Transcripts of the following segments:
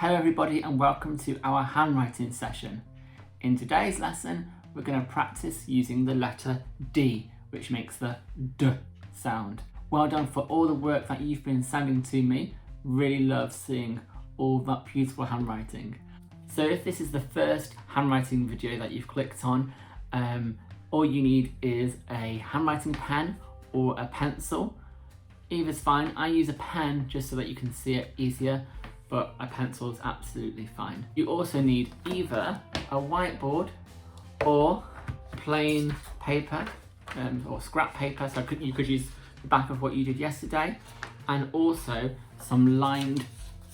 Hello everybody and welcome to our handwriting session. In today's lesson we're going to practice using the letter D, which makes the D sound. Well done for all the work that you've been sending to me. Really love seeing all that beautiful handwriting. So if this is the first handwriting video that you've clicked on, all you need is a handwriting pen or a pencil. Either's fine. I use a pen just so that you can see it easier, but a pencil is absolutely fine. You also need either a whiteboard or plain paper or scrap paper, so you could use the back of what you did yesterday, and also some lined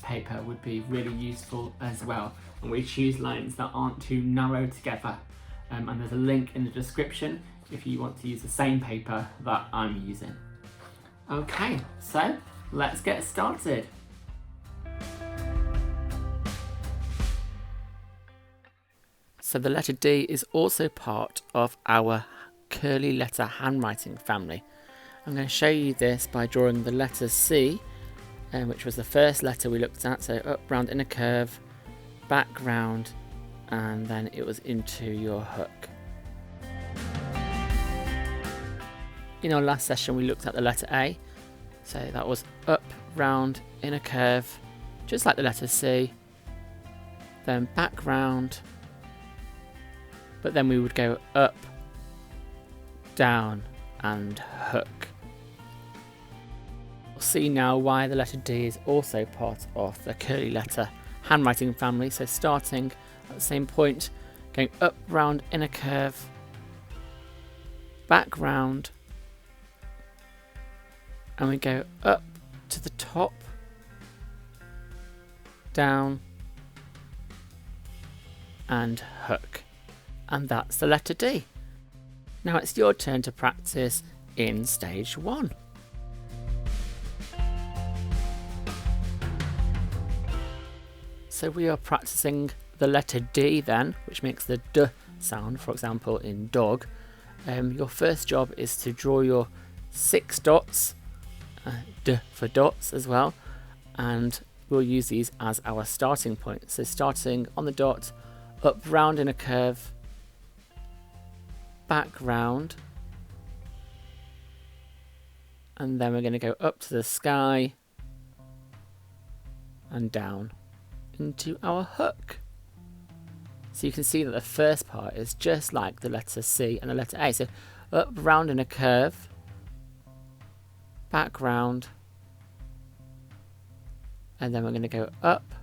paper would be really useful as well. And we choose lines that aren't too narrow together, and there's a link in the description if you want to use the same paper that I'm using. Okay, so let's get started. So the letter D is also part of our curly letter handwriting family. I'm going to show you this by drawing the letter C, which was the first letter we looked at. So up, round, in a curve, back, round, and then it was into your hook. In our last session we looked at the letter A. So that was up, round, in a curve, just like the letter C, then back, round, but then we would go up, down and hook. We'll see now why the letter D is also part of the curly letter handwriting family. So starting at the same point, going up, round, in a curve, back, round, and we go up to the top, down and hook. And that's the letter D. Now it's your turn to practice in stage 1. So we are practicing the letter D then, which makes the D sound, for example in dog. Your first job is to draw your 6 dots, D for dots as well, and we'll use these as our starting point. So starting on the dot, up, round, in a curve, back, round, and then we're going to go up to the sky and down into our hook. So you can see that the first part is just like the letter C and the letter A. So up, round, in a curve, back, round, and then we're going to go up,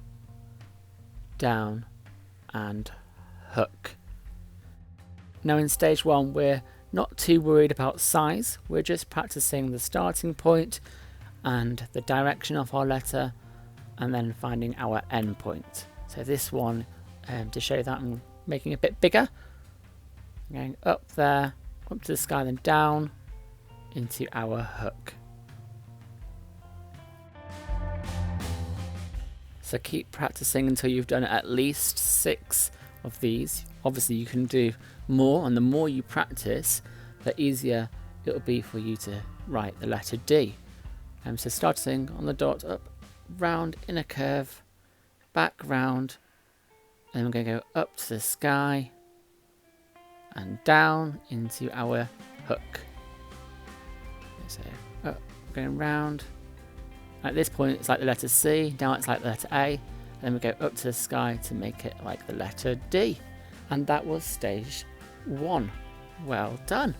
down and hook. Now in stage 1 we're not too worried about size, we're just practicing the starting point and the direction of our letter and then finding our end point. So this one, to show that, I'm making a bit bigger, going up there, up to the sky, then down into our hook. So keep practicing until you've done at least 6 of these. Obviously you can do more, and the more you practice, the easier it'll be for you to write the letter D. So starting on the dot, up, round, in a curve, back, round, and we're going to go up to the sky and down into our hook. So up, going round. At this point it's like the letter C, now it's like the letter A, and then we go up to the sky to make it like the letter D. And that was stage 1. Well done.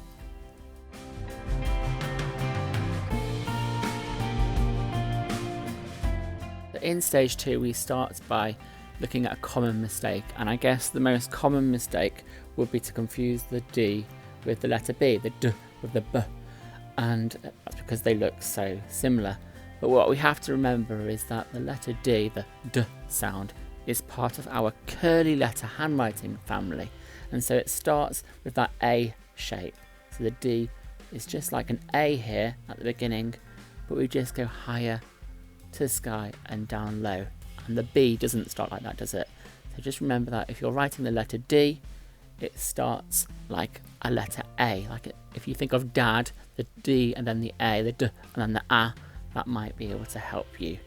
In stage 2 we start by looking at a common mistake, and I guess the most common mistake would be to confuse the D with the letter B, the D with the B, and that's because they look so similar. But what we have to remember is that the letter D, the D sound, is part of our curly letter handwriting family, and so it starts with that A shape. So the D is just like an A here at the beginning, but we just go higher to the sky and down low, and the B doesn't start like that, does it? So just remember that if you're writing the letter D, it starts like a letter A. Like if you think of dad, the D and then the A, the D and then the A, that might be able to help you.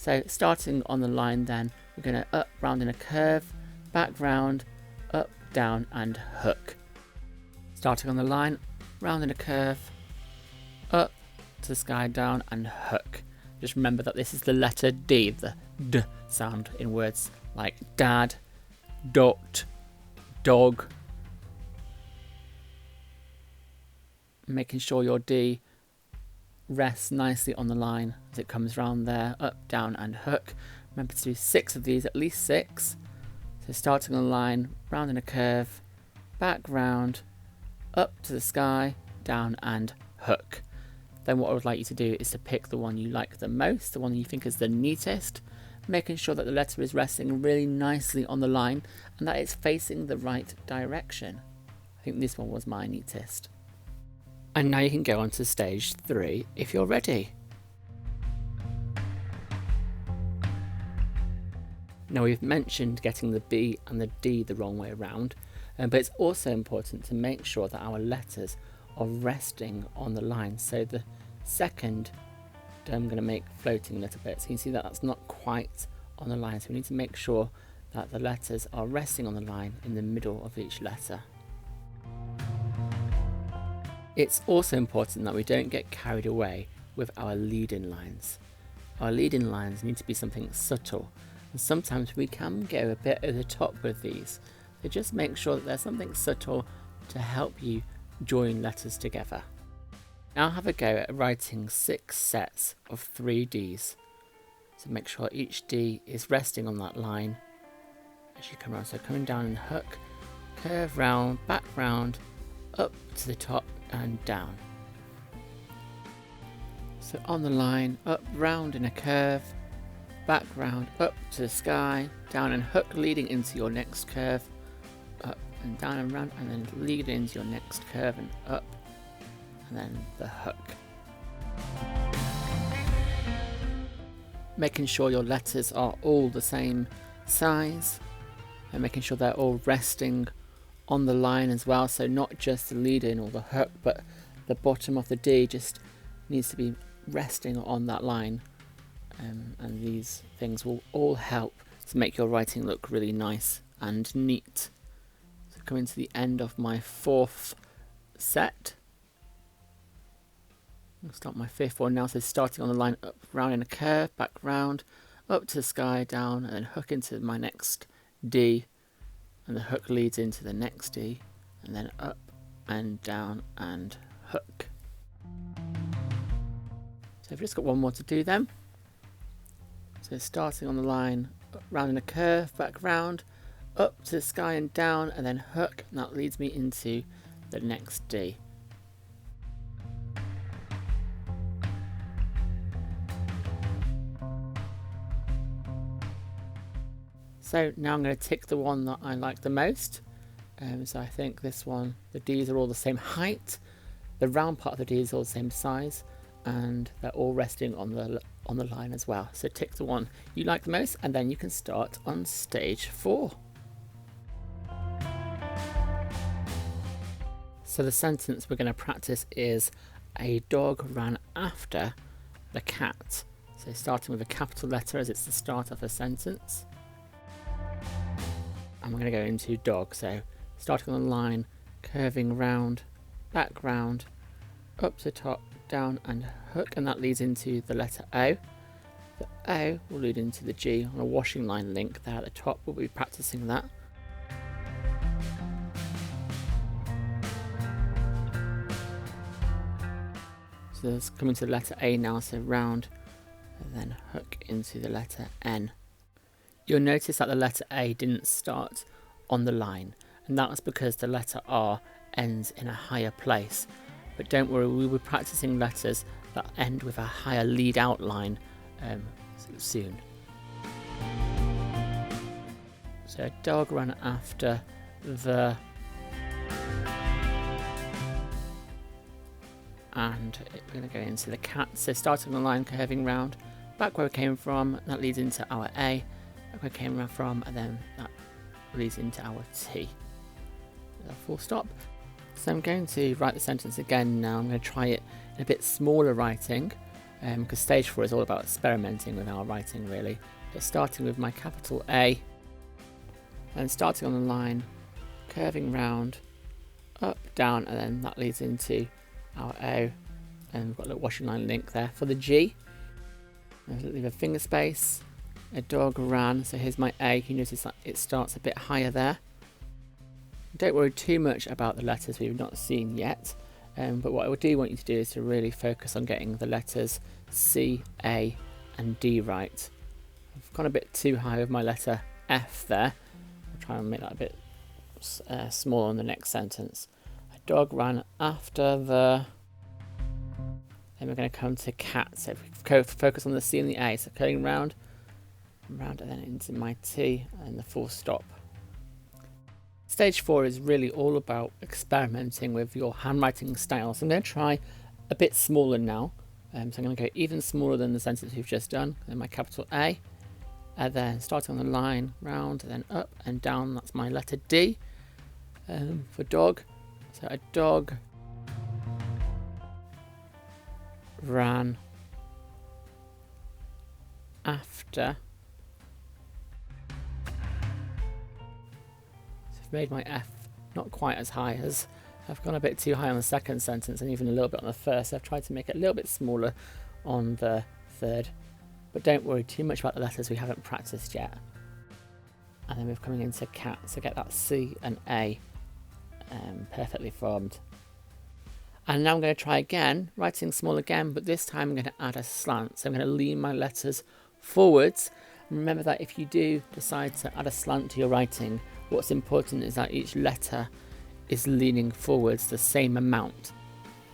So starting on the line then, we're going to up, round in a curve, back round, up, down and hook. Starting on the line, round in a curve, up to the sky, down and hook. Just remember that this is the letter D, the D sound in words like dad, dot, dog. Making sure your D rests nicely on the line as it comes round there, up, down and hook. Remember to do 6 of these, at least 6. So starting on the line, round in a curve, back round, up to the sky, down and hook. Then what I would like you to do is to pick the one you like the most, the one you think is the neatest, making sure that the letter is resting really nicely on the line and that it's facing the right direction. I think this one was my neatest. And now you can go on to stage 3 if you're ready. Now we've mentioned getting the B and the D the wrong way around, but it's also important to make sure that our letters are resting on the line. So the second I'm going to make floating a little bit, so you can see that that's not quite on the line, so we need to make sure that the letters are resting on the line in the middle of each letter. It's also important that we don't get carried away with our lead-in lines. Our lead-in lines need to be something subtle, and sometimes we can go a bit over the top with these. So just make sure that there's something subtle to help you join letters together. Now have a go at writing 6 sets of 3 Ds. So make sure each D is resting on that line as you come around. So coming down and hook, curve round, back round, up to the top and down. So on the line, up, round in a curve, back round, up to the sky, down and hook, leading into your next curve, up and down and round, and then lead into your next curve and up, and then the hook. Making sure your letters are all the same size and making sure they're all resting on the line as well, so not just the lead in or the hook, but the bottom of the D just needs to be resting on that line, and these things will all help to make your writing look really nice and neat. So coming to the end of my 4th set, I'll start my 5th one now. So starting on the line, up, round in a curve, back round, up to the sky, down, and then hook into my next D, and the hook leads into the next D, and then up and down and hook. So I've just got one more to do then. So starting on the line, up, round in a curve, back round, up to the sky and down, and then hook, and that leads me into the next D. So now I'm going to tick the one that I like the most. So I think this one, the D's are all the same height, the round part of the D is all the same size, and they're all resting on the line as well. So tick the one you like the most, and then you can start on stage 4. So the sentence we're going to practice is a dog ran after the cat. So starting with a capital letter as it's the start of a sentence. And we're going to go into dog. So starting on the line, curving round, back round, up to the top, down and hook, and that leads into the letter O. The O will lead into the G on a washing line link there at the top. We'll be practicing that. So it's coming to the letter A now, so round and then hook into the letter N. You'll notice that the letter A didn't start on the line, and that was because the letter R ends in a higher place. But don't worry, we'll be practicing letters that end with a higher lead out line soon. So a dog ran after the, and we're going to go into the cat. So starting on the line, curving round, back where we came from, that leads into our A. Where we came from, and then that leads into our T. A full stop. So I'm going to write the sentence again now. I'm going to try it in a bit smaller writing, because stage 4 is all about experimenting with our writing really. But starting with my capital A, and starting on the line, curving round, up, down, and then that leads into our O, and we've got a little washing line link there. For the G, I'll leave a finger space, a dog ran, so here's my A. You notice that it starts a bit higher there. Don't worry too much about the letters we've not seen yet, but what I do want you to do is to really focus on getting the letters C, A and D right. I've gone a bit too high with my letter F there. I'll try and make that a bit smaller in the next sentence. A dog ran after the... Then we're going to come to cat, so if we focus on the C and the A, so curling round, and then into my T and the full stop. Stage 4 is really all about experimenting with your handwriting style. So I'm going to try a bit smaller now. So I'm going to go even smaller than the sentence we've just done. Then my capital A, and then starting on the line, round, and then up and down. That's my letter D. For dog, so a dog ran after. Made my F not quite as high as I've gone a bit too high on the second sentence and even a little bit on the first. I've tried to make it a little bit smaller on the third, but don't worry too much about the letters we haven't practiced yet. And then we're coming into cat, so get that C and A perfectly formed. And now I'm going to try again, writing small again, but this time I'm going to add a slant. So I'm going to lean my letters forwards. And remember that if you do decide to add a slant to your writing, what's important is that each letter is leaning forwards the same amount.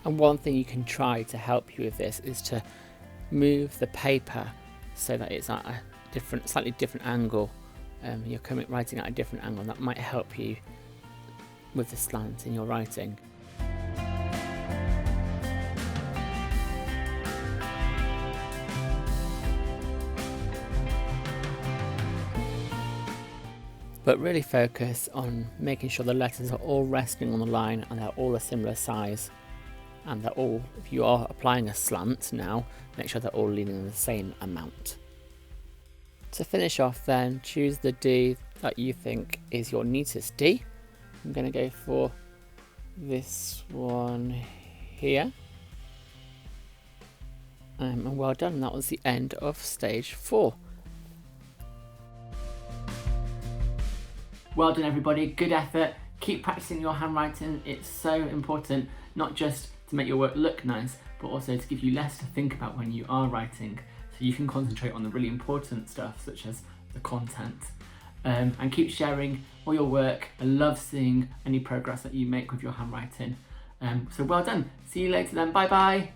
And one thing you can try to help you with this is to move the paper so that it's at a slightly different angle. You're writing at a different angle, and that might help you with the slant in your writing. But really focus on making sure the letters are all resting on the line and they're all a similar size, and they're all, if you are applying a slant now, make sure they're all leaning the same amount. To finish off then, choose the D that you think is your neatest D. I'm going to go for this one here. And well done, that was the end of stage 4. Well done everybody, good effort. Keep practicing your handwriting. It's so important, not just to make your work look nice, but also to give you less to think about when you are writing, so you can concentrate on the really important stuff such as the content. And keep sharing all your work. I love seeing any progress that you make with your handwriting. So well done. See you later then. Bye bye.